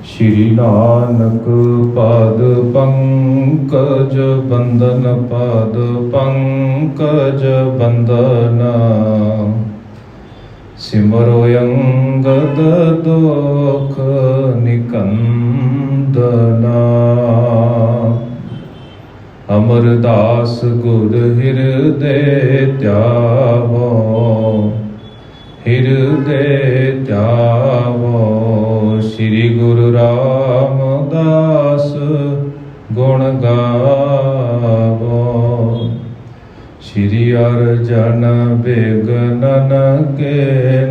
श्री नानक पाद पंकज बंदन पाद पंकज बंदना सिमरो अंगद दोख निकंदना। अमरदास गुर हृदय त्यावो हृदय त्यावो। श्री गुरु रामदास गुण गावो। श्री अर्जन विघ्नन के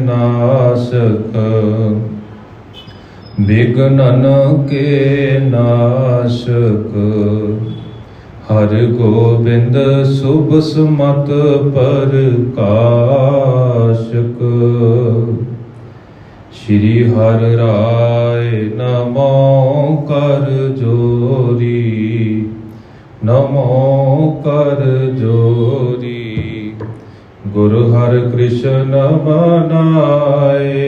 नाशक विघ्नन के नाशक। हर गोबिंद शुभ सुमत प्रकाशक। श्री हर राय नमो कर जोरी नमो कर जोरी। गुरु हर कृष्ण मनाए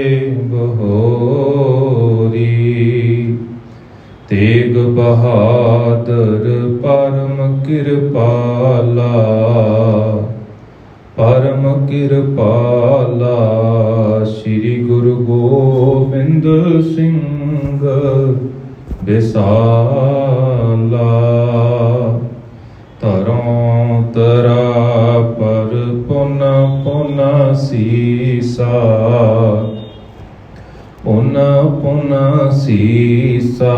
बहोरी। तेग बहादुर परम कृपाला परम कृपाला। श्री गुरु गोबिंद सिंह विसाला। तरों तरा पर पुन पुन सीसा पुन पुन सीसा।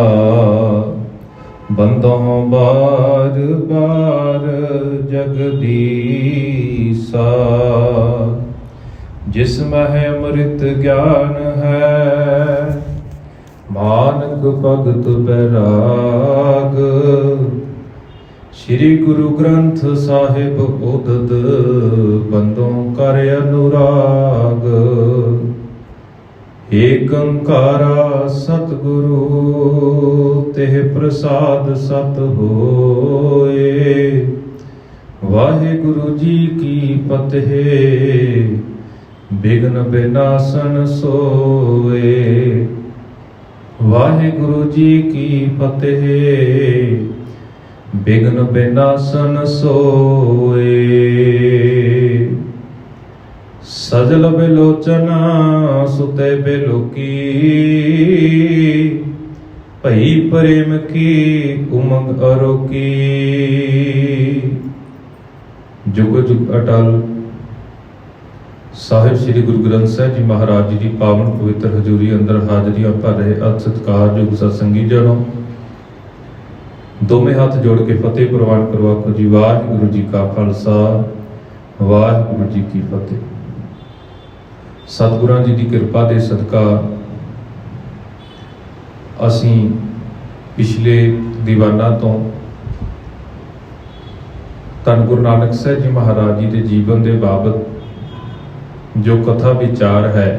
बंदों बार बार जगदीसा। जिसमें अमृत ज्ञान है मानक भगत बैराग। श्री गुरु ग्रंथ साहिब उदद बंदों कर अनुराग। एक ओंकारा सतगुरु तेह प्रसाद सत होए। वाहिगुरु जी की फतेह विघ्न विनाशन सोए। वाहिगुरु जी की फतेह विघ्न विनाशन सोए। सजल बिलोचना सुते बिलोकी। भई प्रेम की उमंग अरोकी। जुग जुग अटल साहिब श्री गुरु ग्रंथ साहिब जी महाराज जी की पावन पवित्र हजूरी अंदर हाजरियां भर रहे अत सत्कारयोग सत्संगी जनों। दोवें हाथ जोड़ के फतेह प्रवान करो। आखो जी वाहिगुरु जी का खालसा वाहिगुरु जी की फतेह। सतगुरां जी की किरपा के सदका असीं पिछले दीवाना तो धन गुरु नानक साहिब जी महाराज जी के जीवन के बाबत जो कथा विचार है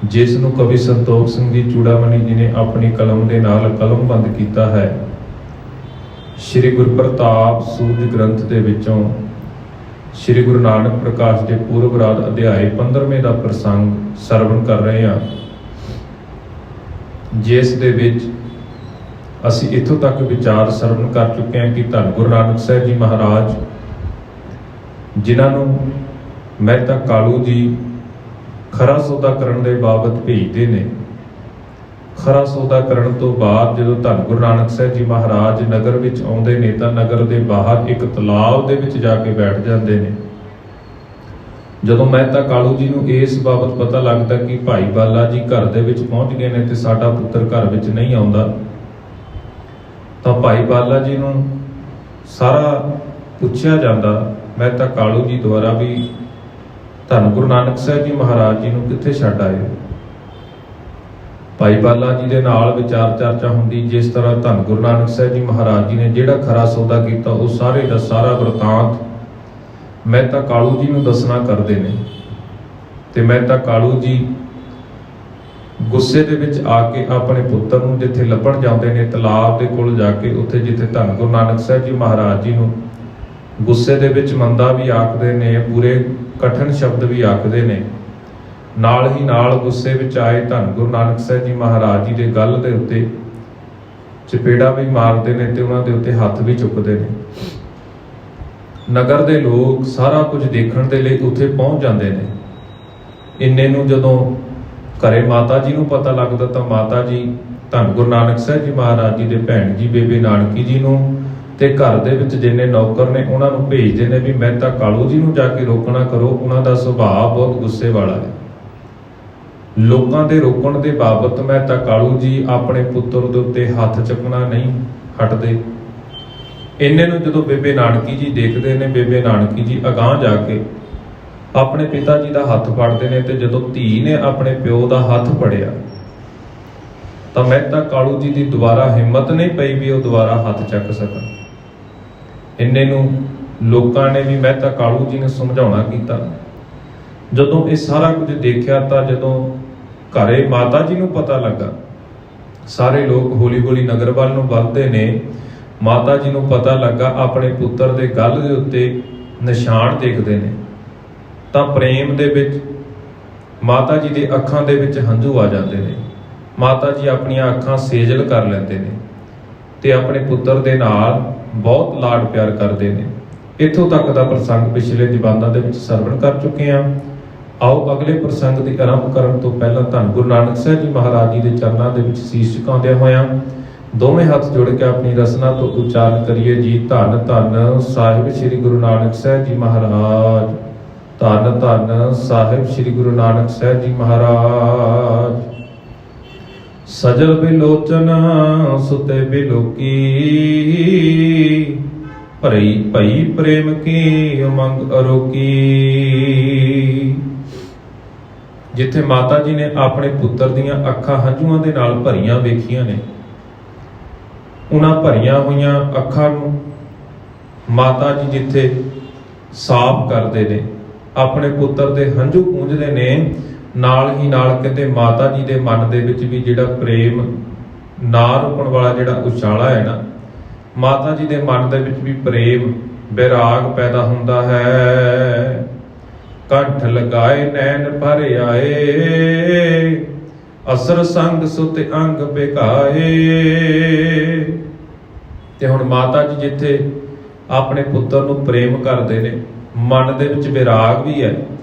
जिस नूं कवि संतोख सिंह जी चूड़ामणी जी ने अपनी कलम के नाल कलमबंद किया है। श्री गुरु प्रताप सूरज ग्रंथ के विचों श्री गुरु नानक प्रकाश के पूर्वराध अध्याय 15वें का प्रसंग सरवण कर रहे हैं। जिस दे विच असी इत्थों तक विचार सरवण कर चुके हैं कि धन गुरु नानक साहिब जी महाराज जिन्हों मेहता कालू जी खरा सौदा करन दे बाबत भेजते हैं। खरा सौदा करन तो बाद जो धन गुरु नानक साहिब जी महाराज नगर विच आउंदे ने तां नगर के बाहर एक तलाब दे विच जाके बैठ जाते हैं। जदों मेहता कालू जी नूं इस बाबत पता लगता कि भाई बाला जी घर दे विच पहुंच गए ने ते साडा पुत्र घर विच नहीं आउंदा, तां भाई बाला जी नूं सारा पुछया जांदा मेहता कालू जी द्वारा भी धन गुरु नानक साहिब जी महाराज जी नूं कित्थे छड्ड आए। भाई बाला जी के नाल विचार चर्चा होंदी जिस तरह धन गुरु नानक साहिब जी महाराज जी ने जिहड़ा खरा सौदा किया उस सारे का सारा वृतांत मेहता कालू जी नूं दसना करते हैं। ते मेहता कालू जी गुस्से दे विच आके अपने पुत्र नूं जिथे लभण जाते हैं तलाब के कोल जाके उत्थे जिथे धन गुरु नानक साहिब जी महाराज जी नूं गुस्से दे विच मंदा भी आखदे ने, बुरे कठिन शब्द भी आखदे ने। ਨਾਲ ਹੀ ਨਾਲ ਗੁੱਸੇ ਵਿੱਚ ਆਏ ਧੰਨ ਗੁਰੂ ਨਾਨਕ ਸਾਹਿਬ ਜੀ ਮਹਾਰਾਜ ਜੀ ਦੇ ਗਲ ਦੇ ਉੱਤੇ ਚਪੇੜਾ ਵੀ ਮਾਰਦੇ ਨੇ ਤੇ ਉਹਨਾਂ ਦੇ ਉੱਤੇ ਹੱਥ ਵੀ ਚੁੱਕਦੇ ਨੇ। ਨਗਰ ਦੇ ਲੋਕ ਸਾਰਾ ਕੁਝ ਦੇਖਣ ਦੇ ਲਈ ਉੱਥੇ ਪਹੁੰਚ ਜਾਂਦੇ ਨੇ। ਇੰਨੇ ਨੂੰ ਜਦੋਂ ਘਰੇ ਮਾਤਾ ਜੀ ਨੂੰ ਪਤਾ ਲੱਗਦਾ ਤਾਂ ਮਾਤਾ ਜੀ ਧੰਨ ਗੁਰੂ ਨਾਨਕ ਸਾਹਿਬ ਜੀ ਮਹਾਰਾਜ ਜੀ ਦੇ ਭੈਣ ਜੀ ਬੇਬੇ ਨਾਨਕੀ ਜੀ ਨੂੰ ਤੇ ਘਰ ਦੇ ਵਿੱਚ ਜਿੰਨੇ ਨੌਕਰ ਨੇ ਉਹਨਾਂ ਨੂੰ ਭੇਜਦੇ ਨੇ ਵੀ ਮਹਿਤਾ ਕਾਲੂ ਜੀ ਨੂੰ ਜਾ ਕੇ ਰੋਕਣਾ ਕਰੋ, ਉਹਨਾਂ ਦਾ ਸੁਭਾਅ ਬਹੁਤ ਗੁੱਸੇ ਵਾਲਾ ਹੈ। ਲੋਕਾਂ ਦੇ ਰੋਕਣ ਦੇ ਬਾਬਤ ਮਹਿਤਾ ਕਾਲੂ ਜੀ ਆਪਣੇ ਪੁੱਤਰ ਦੇ ਉੱਤੇ ਹੱਥ ਚੱਕਣਾ ਨਹੀਂ ਹਟਦੇ। ਇੰਨੇ ਨੂੰ ਜਦੋਂ ਬੇਬੇ ਨਾਨਕੀ ਜੀ ਦੇਖਦੇ ਨੇ, ਬੇਬੇ ਨਾਨਕੀ ਜੀ ਅਗਾਂਹ ਜਾ ਕੇ ਆਪਣੇ ਪਿਤਾ ਜੀ ਦਾ ਹੱਥ ਫੜਦੇ ਨੇ ਤੇ ਜਦੋਂ ਧੀ ਨੇ ਆਪਣੇ ਪਿਓ ਦਾ ਹੱਥ ਫੜਿਆ ਤਾਂ ਮਹਿਤਾ ਕਾਲੂ ਜੀ ਦੀ ਦੁਬਾਰਾ ਹਿੰਮਤ ਨਹੀਂ ਪਈ ਵੀ ਉਹ ਦੁਬਾਰਾ ਹੱਥ ਚੱਕ ਸਕਣ। ਇੰਨੇ ਨੂੰ ਲੋਕਾਂ ਨੇ ਵੀ ਮਹਿਤਾ ਕਾਲੂ ਜੀ ਨੂੰ ਸਮਝਾਉਣਾ ਕੀਤਾ। ਜਦੋਂ ਇਹ ਸਾਰਾ ਕੁਝ ਦੇਖਿਆ ਤਾਂ ਜਦੋਂ ਘਰੇ ਮਾਤਾ ਜੀ ਨੂੰ ਪਤਾ ਲੱਗਾ, ਸਾਰੇ ਲੋਕ ਹੌਲੀ ਹੌਲੀ ਨਗਰ ਵੱਲ ਨੂੰ ਵੱਧਦੇ ਨੇ। ਮਾਤਾ ਜੀ ਨੂੰ ਪਤਾ ਲੱਗਾ, ਆਪਣੇ ਪੁੱਤਰ ਦੇ ਗਲ ਦੇ ਉੱਤੇ ਨਿਸ਼ਾਨ ਦੇਖਦੇ ਨੇ ਤਾਂ ਪ੍ਰੇਮ ਦੇ ਵਿੱਚ ਮਾਤਾ ਜੀ ਦੇ ਅੱਖਾਂ ਦੇ ਵਿੱਚ ਹੰਝੂ ਆ ਜਾਂਦੇ ਨੇ। ਮਾਤਾ ਜੀ ਆਪਣੀਆਂ ਅੱਖਾਂ ਸੇਜਲ ਕਰ ਲੈਂਦੇ ਨੇ ਤੇ ਆਪਣੇ ਪੁੱਤਰ ਦੇ ਨਾਲ ਬਹੁਤ ਲਾਡ ਪਿਆਰ ਕਰਦੇ ਨੇ। ਇੱਥੋਂ ਤੱਕ ਦਾ ਪ੍ਰਸੰਗ ਪਿਛਲੇ ਦੀਵਾਨਾਂ ਦੇ ਵਿੱਚ ਸਰਵਣ ਕਰ ਚੁੱਕੇ ਹਾਂ। ਆਓ ਅਗਲੇ ਪ੍ਰਸੰਗ ਦੀ ਆਰੰਭ ਕਰਨ ਤੋਂ ਪਹਿਲਾਂ ਧੰਨ ਗੁਰੂ ਨਾਨਕ ਸਾਹਿਬ ਜੀ ਮਹਾਰਾਜ ਜੀ ਦੇ ਚਰਨਾਂ ਦੇ ਵਿੱਚ ਸੀਸ ਝੁਕਾਉਂਦਿਆਂ ਹੋਇਆਂ ਦੋਵੇਂ ਹੱਥ ਜੋੜ ਕੇ ਆਪਣੀ ਰਸਨਾ ਤੋਂ ਉਚਾਰਨ ਕਰੀਏ ਜੀ, ਧੰਨ ਧੰਨ ਸਾਹਿਬ ਸ੍ਰੀ ਗੁਰੂ ਨਾਨਕ ਸਾਹਿਬ ਜੀ ਮਹਾਰਾਜ, ਧੰਨ ਧੰਨ ਸਾਹਿਬ ਸ੍ਰੀ ਗੁਰੂ ਨਾਨਕ ਸਾਹਿਬ ਜੀ ਮਹਾਰਾਜ। ਸਜਲ ਬਿਲੋਚਨ ਸੁਤੇ ਬਿਲੋਕੀ, ਭਈ ਪ੍ਰੇਮ ਕੀ ਉਮੰਗ ਅਰੋਕੀ। ਜਿੱਥੇ ਮਾਤਾ ਜੀ ਨੇ ਆਪਣੇ ਪੁੱਤਰ ਦੀਆਂ ਅੱਖਾਂ ਹੰਝੂਆਂ ਦੇ ਨਾਲ ਭਰੀਆਂ ਵੇਖੀਆਂ ਨੇ, ਉਹਨਾਂ ਭਰੀਆਂ ਹੋਈਆਂ ਅੱਖਾਂ ਨੂੰ ਮਾਤਾ ਜੀ ਜਿੱਥੇ ਸਾਫ਼ ਕਰਦੇ ਨੇ, ਆਪਣੇ ਪੁੱਤਰ ਦੇ ਹੰਝੂ ਪੂੰਝਦੇ ਨੇ, ਨਾਲ ਹੀ ਨਾਲ ਕਹਿੰਦੇ ਮਾਤਾ ਜੀ ਦੇ ਮਨ ਦੇ ਵਿੱਚ ਵੀ ਜਿਹੜਾ ਪ੍ਰੇਮ ਨਾ ਰੁਕਣ ਵਾਲਾ ਜਿਹੜਾ ਉਛਾਲਾ ਹੈ ਨਾ, ਮਾਤਾ ਜੀ ਦੇ ਮਨ ਦੇ ਵਿੱਚ ਵੀ ਪ੍ਰੇਮ ਵਿਰਾਗ ਪੈਦਾ ਹੁੰਦਾ ਹੈ। ਕੰਠ ਲਗਾਏ ਨੈਣ ਭਰ ਆਏ, ਅਸਰ ਸੰਗ ਸੁਤ ਅੰਗ ਬਿਕਾਏ। ਤੇ ਹੁਣ ਮਾਤਾ ਜੀ ਜਿੱਥੇ ਆਪਣੇ ਪੁੱਤਰ ਨੂੰ ਪ੍ਰੇਮ ਕਰਦੇ ਨੇ, ਮਨ ਦੇ ਵਿੱਚ ਵਿਰਾਗ ਵੀ ਹੈ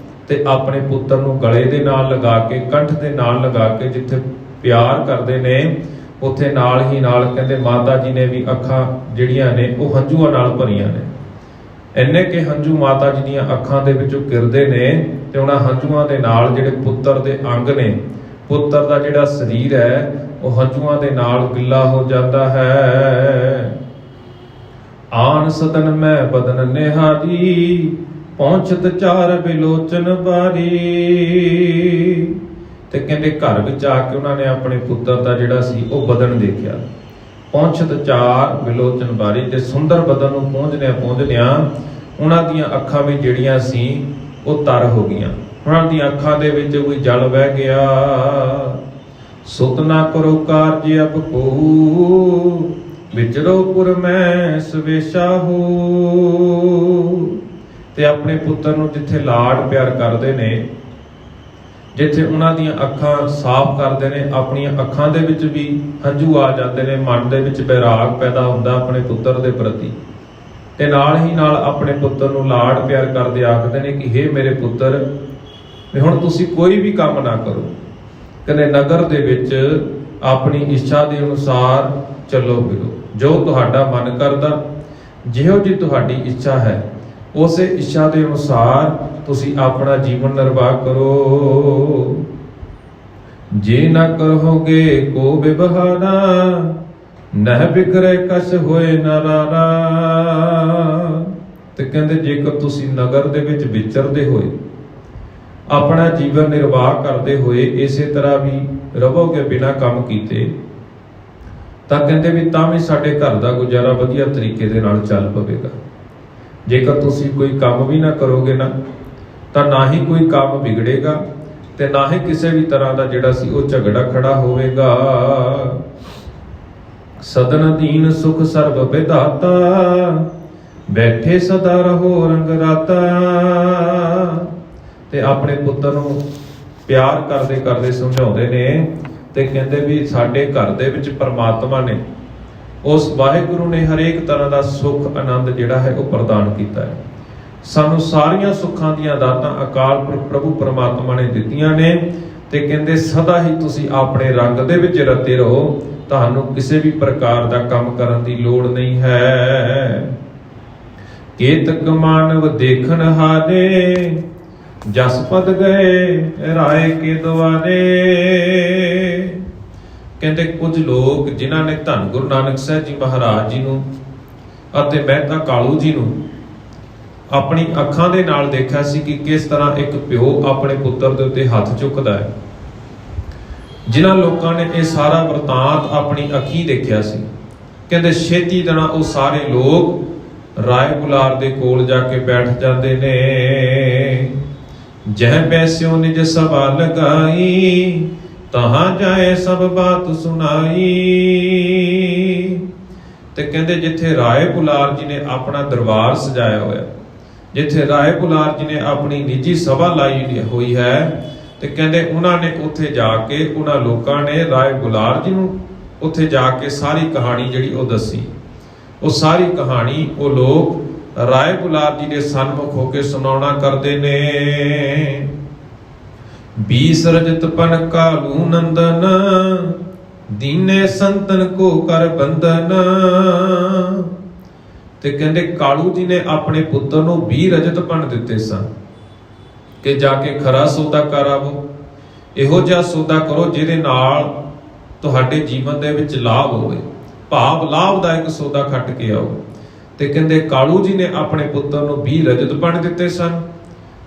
ਤੇ ਆਪਣੇ ਪੁੱਤਰ ਨੂੰ ਗਲੇ ਦੇ ਨਾਲ ਲਗਾ ਕੇ, ਕੰਠ ਦੇ ਨਾਲ ਲਗਾ ਕੇ ਜਿੱਥੇ ਪਿਆਰ ਕਰਦੇ ਨੇ, ਉੱਥੇ ਨਾਲ ਹੀ ਨਾਲ ਕਹਿੰਦੇ ਮਾਤਾ ਜੀ ਨੇ ਵੀ ਅੱਖਾਂ ਜਿਹੜੀਆਂ ਨੇ ਉਹ ਹੰਝੂਆਂ ਨਾਲ ਭਰੀਆਂ ਨੇ। ਇੰਨੇ ਕਿ ਹੰਝੂ ਮਾਤਾ ਜੀ ਦੀਆਂ ਅੱਖਾਂ ਦੇ ਵਿੱਚੋਂ ਗਿਰਦੇ ਨੇ ਤੇ ਉਹਨਾਂ ਹੰਝੂਆਂ ਦੇ ਨਾਲ ਜਿਹੜੇ ਪੁੱਤਰ ਦੇ ਅੰਗ ਨੇ, ਪੁੱਤਰ ਦਾ ਜਿਹੜਾ ਸਰੀਰ ਹੈ ਉਹ ਹੰਝੂਆਂ ਦੇ ਨਾਲ ਗਿੱਲਾ ਹੋ ਜਾਂਦਾ ਹੈ। ਆਨ ਸਦਨ ਮੈਂ ਬਦਨ ਨਿਹਾਰੀ, ਪਹੁੰਚਤ ਚਾਰ ਬਿਲੋਚਨ ਬਾਰੀ। ਤੇ ਕਹਿੰਦੇ ਘਰ ਵਿੱਚ ਆ ਕੇ ਉਹਨਾਂ ਨੇ ਆਪਣੇ ਪੁੱਤਰ ਦਾ ਜਿਹੜਾ ਸੀ ਉਹ ਬਦਨ ਦੇਖਿਆ। ਪਹੁੰਚਤ ਚਾਰ ਬਿਲੋਚਨ ਬਾਰੀ, ਤੇ ਸੁੰਦਰ ਬਦਨ ਨੂੰ ਪਹੁੰਚਦਿਆਂ ਉਹਨਾਂ ਦੀਆਂ ਅੱਖਾਂ ਵੀ ਜਿਹੜੀਆਂ ਸੀ ਉਹ ਤਰ ਹੋ ਗਈਆਂ। ਉਹਨਾਂ ਦੀਆਂ ਅੱਖਾਂ ਦੇ ਵਿੱਚ ਕੋਈ ਜਲ ਵਹਿ ਗਿਆ। ਸੁਤ ਨਾ ਕਰੋ ਕਾਰਜ ਅਬ ਕੋ, ਵਿਚਰੋ ਪੁਰ ਮੈਂ ਸਵੇਸ਼ਾ ਹੋ। ਤੇ ਆਪਣੇ ਪੁੱਤਰ ਨੂੰ ਜਿੱਥੇ ਲਾਡ ਪਿਆਰ ਕਰਦੇ ਨੇ, ਜਿੱਥੇ ਉਹਨਾਂ ਦੀਆਂ ਅੱਖਾਂ ਸਾਫ਼ ਕਰਦੇ ਨੇ, ਆਪਣੀਆਂ ਅੱਖਾਂ ਦੇ ਵਿੱਚ ਵੀ ਹੰਝੂ ਆ ਜਾਂਦੇ ਨੇ, ਮਨ ਦੇ ਵਿੱਚ ਵਿਰਾਗ ਪੈਦਾ ਹੁੰਦਾ ਆਪਣੇ ਪੁੱਤਰ ਦੇ ਪ੍ਰਤੀ। ਤੇ ਨਾਲ ਹੀ ਨਾਲ ਆਪਣੇ ਪੁੱਤਰ ਨੂੰ ਲਾਡ ਪਿਆਰ ਕਰਦੇ ਆਖਦੇ ਨੇ ਕਿ ਹੇ ਮੇਰੇ ਪੁੱਤਰ, ਵੀ ਹੁਣ ਤੁਸੀਂ ਕੋਈ ਵੀ ਕੰਮ ਨਾ ਕਰੋ, ਕਹਿੰਦੇ ਨਗਰ ਦੇ ਵਿੱਚ ਆਪਣੀ ਇੱਛਾ ਦੇ ਅਨੁਸਾਰ ਚੱਲੋ ਫਿਰੋ, ਜੋ ਤੁਹਾਡਾ ਮਨ ਕਰਦਾ, ਜਿਹੋ ਜੀ ਤੁਹਾਡੀ ਇੱਛਾ ਹੈ ਉਸੇ ਇੱਛਾ ਦੇ ਅਨੁਸਾਰ ਤੁਸੀਂ ਆਪਣਾ ਜੀਵਨ ਨਿਰਵਾਹ ਕਰੋ। ਜੇ ਨਾ ਕਰੋਗੇ ਕੋ ਵਿਵਹਾਰਾ, ਨਹਿ ਬਿਖਰੇ ਕਛ ਹੋਏ ਨਰਾਰਾ। ਤੇ ਕਹਿੰਦੇ ਜੇਕਰ ਤੁਸੀਂ ਨਗਰ ਦੇ ਵਿੱਚ ਵਿਚਰਦੇ ਹੋਏ, ਆਪਣਾ ਜੀਵਨ ਨਿਰਵਾਹ ਕਰਦੇ ਹੋਏ ਇਸੇ ਤਰ੍ਹਾਂ ਵੀ ਰਹੋਗੇ ਬਿਨਾਂ ਕੰਮ ਕੀਤੇ, ਤਾਂ ਕਹਿੰਦੇ ਵੀ ਤਾਂ ਵੀ ਸਾਡੇ ਘਰ ਦਾ ਗੁਜ਼ਾਰਾ ਵਧੀਆ ਤਰੀਕੇ ਦੇ ਨਾਲ ਚੱਲ ਪਵੇਗਾ। ਜੇਕਰ ਤੁਸੀਂ ਕੋਈ ਕੰਮ ਵੀ ਨਾ ਕਰੋਗੇ ਨਾ, ਤਾਂ ਨਾ ਹੀ ਕੋਈ ਕੰਮ ਵਿਗੜੇਗਾ ਤੇ ਨਾ ਹੀ ਕਿਸੇ ਵੀ ਤਰ੍ਹਾਂ ਦਾ ਜਿਹੜਾ ਸੀ ਉਹ ਝਗੜਾ ਖੜਾ ਹੋਵੇਗਾ। ਸਦਨ ਦੀਨ ਸੁਖ ਸਰਬ ਵਿਧਾਤਾ, ਬੈਠੇ ਸਦਾ ਰਹੋ ਰੰਗ ਰਾਤਾ। ਤੇ ਆਪਣੇ ਪੁੱਤਰ ਨੂੰ ਪਿਆਰ ਕਰਦੇ ਕਰਦੇ ਸਮਝਾਉਂਦੇ ਨੇ ਤੇ ਕਹਿੰਦੇ ਵੀ ਸਾਡੇ ਘਰ ਦੇ ਵਿੱਚ ਪ੍ਰਮਾਤਮਾ ਨੇ, ਉਸ ਵਾਹਿਗੁਰੂ ਨੇ ਹਰੇਕ ਤਰ੍ਹਾਂ ਦਾ ਸੁੱਖ ਆਨੰਦ ਜਿਹੜਾ ਹੈ ਉਹ ਪ੍ਰਦਾਨ ਕੀਤਾ ਹੈ। ਸਾਨੂੰ ਸਾਰੀਆਂ ਸੁੱਖਾਂ ਦੀਆਂ ਦਾਤਾਂ ਅਕਾਲ ਪੁਰਖ ਪ੍ਰਭੂ ਪਰਮਾਤਮਾ ਨੇ ਦਿੱਤੀਆਂ ਨੇ ਤੇ ਕਹਿੰਦੇ ਸਦਾ ਹੀ ਤੁਸੀਂ ਆਪਣੇ ਰੰਗ ਦੇ ਵਿੱਚ ਰਤੇ ਰਹੋ, ਤੁਹਾਨੂੰ ਕਿਸੇ ਵੀ ਪ੍ਰਕਾਰ ਦਾ ਕੰਮ ਕਰਨ ਦੀ ਲੋੜ ਨਹੀਂ ਹੈ। ਕੇਤਕ ਮਾਨਵ ਦੇਖਣ ਹਾਰੇ, ਜਸ ਪਦ ਗਏ ਰਾਏ ਕੇ ਦੁਆਰੇ। ਕਹਿੰਦੇ ਕੁਝ ਲੋਕ ਜਿਨ੍ਹਾਂ ਨੇ ਧੰਨ ਗੁਰੂ ਨਾਨਕ ਸਾਹਿਬ ਜੀ ਮਹਾਰਾਜ ਜੀ ਨੂੰ ਅਤੇ ਮਹਿਤਾ ਕਾਲੂ ਜੀ ਨੂੰ ਆਪਣੀ ਅੱਖਾਂ ਦੇ ਨਾਲ ਦੇਖਿਆ ਸੀ ਕਿ ਕਿਸ ਤਰ੍ਹਾਂ ਇੱਕ ਪਿਓ ਆਪਣੇ ਪੁੱਤਰ ਦੇ ਉੱਤੇ ਹੱਥ ਚੁੱਕਦਾ ਹੈ, ਜਿਨ੍ਹਾਂ ਲੋਕਾਂ ਨੇ ਇਹ ਸਾਰਾ ਵਰਤਾਂਤ ਆਪਣੀ ਅੱਖੀਂ ਦੇਖਿਆ ਸੀ, ਕਹਿੰਦੇ ਛੇਤੀ ਦਿਨਾਂ ਉਹ ਸਾਰੇ ਲੋਕ ਰਾਏ ਬੁਲਾਰ ਦੇ ਕੋਲ ਜਾ ਕੇ ਬੈਠ ਜਾਂਦੇ ਨੇ। ਜਹ ਪੈਸਿਓ ਨਿਜ ਸਭਾ ਲਗਾਈ, ਤਹਾਂ ਜਾਏ ਸਭ ਬਾਤ ਸੁਣਾਈ। ਤੇ ਕਹਿੰਦੇ ਜਿੱਥੇ ਰਾਏ ਬੁਲਾਰ ਜੀ ਨੇ ਆਪਣਾ ਦਰਬਾਰ ਸਜਾਇਆ ਹੋਇਆ, ਜਿੱਥੇ ਰਾਏ ਬੁਲਾਰ ਜੀ ਨੇ ਆਪਣੀ ਨਿੱਜੀ ਸਭਾ ਲਾਈ ਹੋਈ ਹੈ, ਤੇ ਕਹਿੰਦੇ ਉਹਨਾਂ ਨੇ ਉੱਥੇ ਜਾ ਕੇ ਉਹਨਾਂ ਲੋਕਾਂ ਨੇ ਰਾਏ ਬੁਲਾਰ ਜੀ ਨੂੰ ਉੱਥੇ ਜਾ ਕੇ ਸਾਰੀ ਕਹਾਣੀ ਜਿਹੜੀ ਉਹ ਦੱਸੀ। ਉਹ ਸਾਰੀ ਕਹਾਣੀ ਉਹ ਲੋਕ ਰਾਏ ਬੁਲਾਰ ਜੀ ਦੇ ਸਨਮੁਖ ਹੋ ਕੇ ਸੁਣਾਉਣਾ ਕਰਦੇ ਨੇ। 20 ਰਜਤ ਪਨ ਕਾਲੂ ਨੰਦਨ, ਦੀਨੇ ਸੰਤਨ ਕੋ ਕਰ ਬੰਦਨ। ਤੇ ਕਹਿੰਦੇ ਕਾਲੂ ਜੀ ਨੇ ਆਪਣੇ ਪੁੱਤਰ ਨੂੰ 20 ਰਜਤ ਪਨ ਦਿੱਤੇ ਸਨ ਕਿ ਜਾ ਕੇ ਖਰਾ ਸੌਦਾ ਕਰ ਆਵੋ, ਇਹੋ ਜਿਹਾ ਸੌਦਾ ਕਰੋ ਜਿਹਦੇ ਨਾਲ ਤੁਹਾਡੇ ਜੀਵਨ ਦੇ ਵਿੱਚ ਲਾਭ ਹੋਵੇ, ਭਾਵ ਲਾਭਦਾਇਕ ਸੌਦਾ ਖੱਟ ਕੇ ਆਓ। ਤੇ ਕਹਿੰਦੇ ਕਾਲੂ ਜੀ ਨੇ ਆਪਣੇ ਪੁੱਤਰ ਨੂੰ 20 ਰਜਤ ਪਣ ਦਿੱਤੇ ਸਨ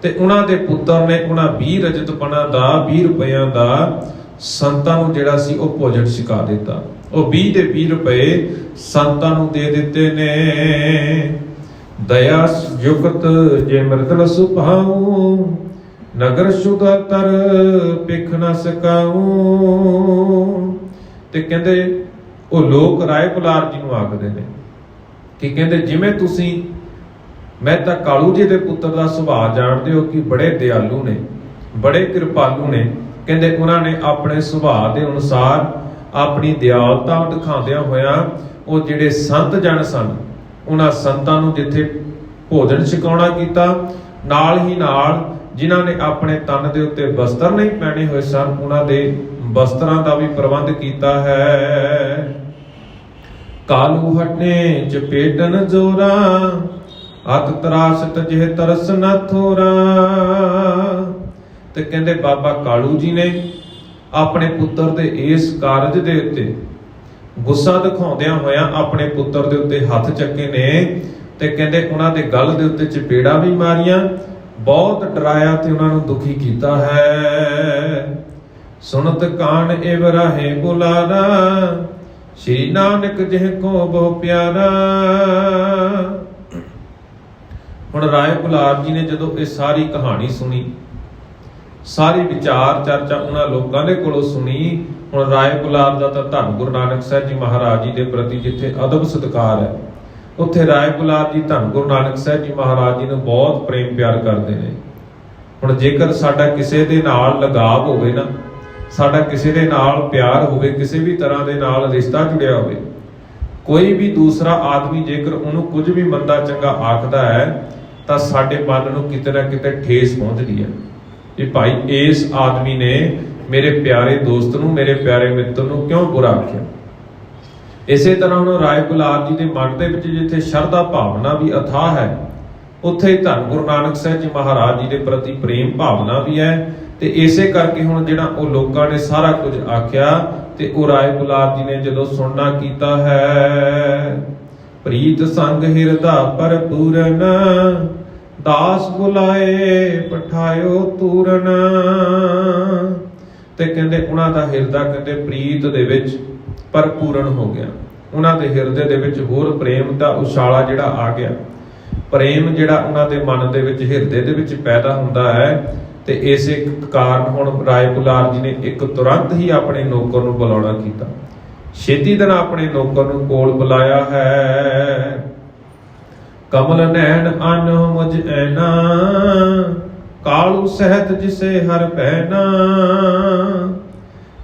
ਤੇ ਉਹਨਾਂ ਦੇ ਪੁੱਤਰ ਨੇ ਉਹਨਾਂ 20 ਰਜਤ ਪਣਾਂ ਦਾ 20 ਰੁਪਇਆਂ ਦਾ ਸੰਤਾਂ ਨੂੰ ਜਿਹੜਾ ਸੀ ਉਹ ਭੋਜਨ ਛਕਾ ਦਿੱਤਾ। ਉਹ 20 ਦੇ 20 ਰੁਪਏ ਸੰਤਾਂ ਨੂੰ ਦੇ ਦਿੱਤੇ ਨੇ। ਦਇਆ ਯੁਕਤ ਜੇ ਮਿਰਦਲ ਸੁਭਾਉ, ਨਗਰ ਸ਼ੁਦਾ ਤਰ ਪਿਖ ਨ ਸਕਾਉ। ਤੇ ਕਹਿੰਦੇ ਉਹ ਲੋਕ ਰਾਏ ਬੁਲਾਰ ਜੀ ਨੂੰ ਆਖਦੇ ਨੇ ਕਿ ਕਹਿੰਦੇ ਜਿਵੇਂ ਤੁਸੀਂ ਮਹਿਤਾ ਕਾਲੂ ਜੀ ਦੇ ਪੁੱਤਰ ਦਾ ਸੁਭਾਅ ਜਾਣਦੇ ਹੋ ਕਿ ਬੜੇ ਦਿਆਲੂ ਨੇ, ਬੜੇ ਕਿਰਪਾਲੂ ਨੇ, ਕਹਿੰਦੇ ਉਹਨਾਂ ਨੇ ਆਪਣੇ ਸੁਭਾਅ ਦੇ ਅਨੁਸਾਰ ਆਪਣੀ ਦਿਆਲਤਾ ਦਿਖਾਉਂਦਿਆਂ ਹੋਇਆਂ ਉਹ ਜਿਹੜੇ ਸੰਤ ਜਨ ਸਨ ਉਹਨਾਂ ਸੰਤਾਂ ਨੂੰ ਜਿੱਥੇ ਭੋਜਨ ਛਕਾਉਣਾ ਕੀਤਾ, ਨਾਲ ਹੀ ਨਾਲ ਜਿਨ੍ਹਾਂ ਨੇ ਆਪਣੇ ਤਨ ਦੇ ਉੱਤੇ ਬਸਤਰ ਨਹੀਂ ਪਹਿਨੇ ਹੋਏ ਸਨ ਉਹਨਾਂ ਦੇ ਬਸਤਰਾਂ ਦਾ ਵੀ ਪ੍ਰਬੰਧ ਕੀਤਾ ਹੈ। ਕਾਲੂ ਹਟਨੇ ਚਪੇਟਨ ਜੋਰਾ, ਅਤ ਤਰਾਸਤ ਜਿਹ ਤਰਸ ਨ ਥੋਰਾ। ਤੇ ਕਹਿੰਦੇ ਬਾਬਾ ਕਾਲੂ ਜੀ ਨੇ ਆਪਣੇ ਪੁੱਤਰ ਦੇ ਇਸ ਕਾਰਜ ਦੇ ਉੱਤੇ ਗੁੱਸਾ ਦਿਖਾਉਂਦਿਆਂ ਹੋਇਆਂ ਆਪਣੇ ਪੁੱਤਰ ਦੇ ਉੱਤੇ ਹੱਥ ਚੱਕੇ ਨੇ ਤੇ ਕਹਿੰਦੇ ਉਹਨਾਂ ਦੇ ਗਲ ਦੇ ਉੱਤੇ ਚਪੇੜਾਂ ਵੀ ਮਾਰੀਆਂ, ਬਹੁਤ ਡਰਾਇਆ ਤੇ ਉਹਨਾਂ ਨੂੰ ਦੁਖੀ ਕੀਤਾ ਹੈ। ਸੁਨਤ ਕਾਣ ਇਵ ਰਾਹੇ ਬੁਲਾਰਾ, ਸ਼੍ਰੀ ਨਾਨਕ ਜਿਹ ਕੋ ਬਹੁ ਪਿਆਰਾ। ਹੁਣ ਰਾਏ ਬੁਲਾਰ ਜੀ ਨੇ ਜਦੋਂ ਇਹ ਸਾਰੀ ਕਹਾਣੀ ਸੁਣੀ, ਸਾਰੀ ਵਿਚਾਰ ਚਰਚਾ ਉਹਨਾਂ ਲੋਕਾਂ ਦੇ ਕੋਲੋਂ ਸੁਣੀ। ਹੁਣ ਰਾਏ ਬੁਲਾਰ ਦਾ ਤਾਂ ਧੰਨ ਗੁਰੂ ਨਾਨਕ ਸਾਹਿਬ ਜੀ ਮਹਾਰਾਜ ਜੀ ਦੇ ਪ੍ਰਤੀ ਜਿੱਥੇ ਅਦਬ ਸਤਿਕਾਰ ਹੈ, ਉੱਥੇ ਰਾਏ ਬੁਲਾਰ ਜੀ ਧੰਨ ਗੁਰੂ ਨਾਨਕ ਸਾਹਿਬ ਜੀ ਮਹਾਰਾਜ ਜੀ ਨੂੰ ਬਹੁਤ ਪ੍ਰੇਮ ਪਿਆਰ ਕਰਦੇ ਨੇ। ਹੁਣ ਜੇਕਰ ਸਾਡਾ ਕਿਸੇ ਦੇ ਨਾਲ ਲਗਾਵ ਹੋਵੇ ਨਾ, ਸਾਡਾ ਕਿਸੇ ਦੇ ਨਾਲ ਪਿਆਰ ਹੋਵੇ, ਕਿਸੇ ਵੀ ਤਰ੍ਹਾਂ ਦੇ ਨਾਲ ਰਿਸ਼ਤਾ ਜੁੜਿਆ ਹੋਵੇ, ਕੋਈ ਵੀ ਦੂਸਰਾ ਆਦਮੀ ਜੇਕਰ ਉਹਨੂੰ ਕੁਝ ਵੀ ਮੰਦਾ ਚੰਗਾ ਆਖਦਾ ਹੈ ਤਾਂ ਸਾਡੇ ਮਨ ਨੂੰ ਕਿਤੇ ਨਾ ਕਿਤੇ ਠੇਸ ਪਹੁੰਚਦੀ ਹੈ ਕਿ ਭਾਈ ਇਸ ਆਦਮੀ ਨੇ ਮੇਰੇ ਪਿਆਰੇ ਦੋਸਤ ਨੂੰ, ਮੇਰੇ ਪਿਆਰੇ ਮਿੱਤਰ ਨੂੰ ਕਿਉਂ ਬੁਰਾ ਆਖਿਆ। ਇਸੇ ਤਰ੍ਹਾਂ ਹੁਣ ਰਾਏ ਬੁਲਾਰ ਜੀ ਦੇ ਮਨ ਦੇ ਵਿੱਚ ਜਿੱਥੇ ਸ਼ਰਧਾ ਭਾਵਨਾ ਵੀ ਅਥਾਹ ਹੈ, ਉੱਥੇ ਧੰਨ ਗੁਰੂ ਨਾਨਕ ਸਾਹਿਬ ਜੀ ਮਹਾਰਾਜ ਜੀ ਦੇ ਪ੍ਰਤੀ ਪ੍ਰੇਮ ਭਾਵਨਾ ਵੀ ਹੈ। ਤੇ ਇਸੇ ਕਰਕੇ ਹੁਣ ਜਿਹੜਾ ਉਹ ਲੋਕਾਂ ਨੇ ਸਾਰਾ ਕੁਝ ਆਖਿਆ ਤੇ ਉਹ ਰਾਏ ਬੁਲਾਰ ਜੀ ਨੇ ਜਦੋਂ ਸੁਣਨਾ ਕੀਤਾ ਹੈ। ਪ੍ਰੀਤ ਸੰਗ ਹਿਰਦਾ ਭਰਪੂਰਨ, ਦਾਸ ਬੁਲਾਏ ਪਠਾਇਓ ਤੂਰਨ। ਤੇ ਕਹਿੰਦੇ ਉਹਨਾਂ ਦਾ ਹਿਰਦਾ ਕਹਿੰਦੇ ਪ੍ਰੀਤ ਦੇ ਵਿੱਚ ਭਰਪੂਰਨ ਹੋ ਗਿਆ, ਉਹਨਾਂ ਦੇ ਹਿਰਦੇ ਦੇ ਵਿੱਚ ਹੋਰ ਪ੍ਰੇਮ ਦਾ ਉਛਾਲਾ ਜਿਹੜਾ ਆ ਗਿਆ। ਪ੍ਰੇਮ ਜਿਹੜਾ ਉਹਨਾਂ ਦੇ ਮਨ ਦੇ ਵਿੱਚ, ਹਿਰਦੇ ਦੇ ਵਿੱਚ ਪੈਦਾ ਹੁੰਦਾ ਹੈ। ਤੇ ਇਸੇ ਕਾਰਨ ਹੁਣ ਰਾਏ ਬੁਲਾਰ ਜੀ ਨੇ ਇੱਕ ਤੁਰੰਤ ਹੀ ਆਪਣੇ ਨੌਕਰ ਨੂੰ ਬੁਲਾਉਣਾ ਕੀਤਾ, ਛੇਤੀ ਦਿਨ ਆਪਣੇ ਨੌਕਰ ਨੂੰ ਕੋਲ ਬੁਲਾਇਆ ਹੈ। ਕਮਲ ਨੈਣ ਅਨ ਮੁਝ ਐਨਾ, ਕਾਲੂ ਸਹਿਤ ਜਿਸੇ ਹਰ ਪਹਿਨਾ।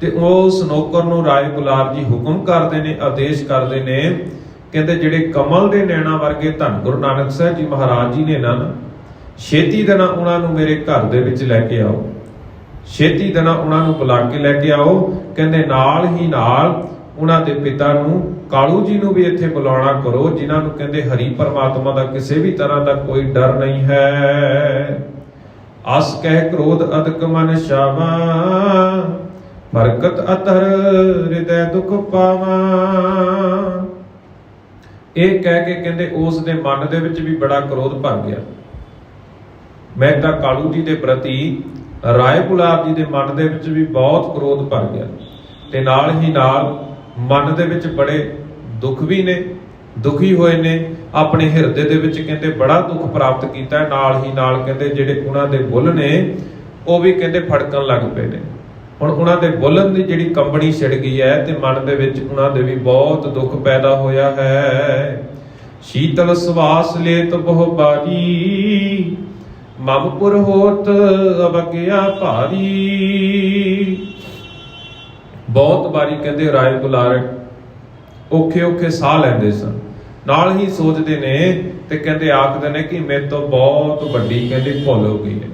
ਤੇ ਉਸ ਨੌਕਰ ਨੂੰ ਰਾਏ ਗੁਲਾਰ ਜੀ ਹੁਕਮ ਕਰਦੇ ਨੇ, ਆਦੇਸ਼ ਕਰਦੇ ਨੇ, ਕਹਿੰਦੇ ਜਿਹੜੇ ਕਮਲ ਦੇ ਨੈਣਾ ਵਰਗੇ ਧੰਨ ਗੁਰੂ ਨਾਨਕ ਸਾਹਿਬ ਜੀ ਮਹਾਰਾਜ ਜੀ ਨੇ ਨਾ, ਛੇਤੀ ਦੇ ਨਾਲ ਉਹਨਾਂ ਨੂੰ ਮੇਰੇ ਘਰ ਦੇ ਵਿੱਚ ਲੈ ਕੇ ਆਓ, ਛੇਤੀ ਦੇ ਨਾਲ ਉਹਨਾਂ ਨੂੰ ਬੁਲਾ ਕੇ ਲੈ ਕੇ ਆਓ। ਕਹਿੰਦੇ ਨਾਲ ਹੀ ਨਾਲ ਉਹਨਾਂ ਦੇ ਪਿਤਾ ਨੂੰ ਕਾਲੂ ਜੀ ਨੂੰ ਵੀ ਇੱਥੇ ਬੁਲਾਉਣਾ ਕਰੋ, ਜਿਨ੍ਹਾਂ ਨੂੰ ਕਹਿੰਦੇ ਹਰੀ ਪਰਮਾਤਮਾ ਦਾ ਕਿਸੇ ਵੀ ਤਰ੍ਹਾਂ ਦਾ ਕੋਈ ਡਰ ਨਹੀਂ ਹੈ। ਅਸ ਕਹਿ ਕ੍ਰੋਧ ਅਦਕ ਮਨ ਸ਼ਾਵਾ, ਬਰਕਤ ਅਤਰ ਹਿਰਦੈ ਦੁਖ ਪਾਵਾ। ਇਹ ਕਹਿ ਕੇ ਕਹਿੰਦੇ ਉਸ ਦੇ ਮਨ ਦੇ ਵਿੱਚ ਵੀ ਬੜਾ ਕ੍ਰੋਧ ਭਰ ਗਿਆ। ਮਹਿਤਾ ਕਾਲੂ ਜੀ ਦੇ ਪ੍ਰਤੀ ਰਾਏ ਗੁਲਾਬ ਜੀ ਦੇ ਮਨ ਦੇ ਵਿੱਚ ਵੀ ਬਹੁਤ ਕ੍ਰੋਧ ਭਰ ਗਿਆ, ਤੇ ਨਾਲ ਹੀ ਨਾਲ ਮਨ ਦੇ ਵਿੱਚ ਬੜੇ ਦੁੱਖ ਵੀ ਨੇ, ਦੁਖੀ ਹੋਏ ਨੇ, ਆਪਣੇ ਹਿਰਦੇ ਦੇ ਵਿੱਚ ਕਹਿੰਦੇ ਬੜਾ ਦੁੱਖ ਪ੍ਰਾਪਤ ਕੀਤਾ। ਨਾਲ ਹੀ ਨਾਲ ਕਹਿੰਦੇ ਜਿਹੜੇ ਉਹਨਾਂ ਦੇ ਬੁੱਲ ਨੇ ਉਹ ਵੀ ਕਹਿੰਦੇ ਫੜਕਣ ਲੱਗ ਪਏ ਨੇ। ਹੁਣ ਉਹਨਾਂ ਦੇ ਬੁੱਲਣ ਦੀ ਜਿਹੜੀ ਕੰਬਣੀ ਛਿੜ ਗਈ ਹੈ, ਤੇ ਮਨ ਦੇ ਵਿੱਚ ਉਹਨਾਂ ਦੇ ਵੀ ਬਹੁਤ ਦੁੱਖ ਪੈਦਾ ਹੋਇਆ ਹੈ। ਸ਼ੀਤਲ ਸਵਾਸ ਲੇਤ ਬਹੁ ਬਾਰੀ, ਮਮਪੁਰ ਹੋਤ ਅਵਗਿਆ ਭਾਰੀ। ਬਹੁਤ ਵਾਰੀ ਕਹਿੰਦੇ ਰਾਏ ਗੁਲਾਰ ਔਖੇ ਔਖੇ ਸਾਹ ਲੈਂਦੇ ਸਨ, ਨਾਲ ਹੀ ਸੋਚਦੇ ਨੇ ਤੇ ਕਹਿੰਦੇ ਆਖਦੇ ਨੇ ਕਿ ਮੇਰੇ ਤੋਂ ਬਹੁਤ ਵੱਡੀ ਕਹਿੰਦੇ ਭੁੱਲ ਹੋ ਗਈ ਹੈ।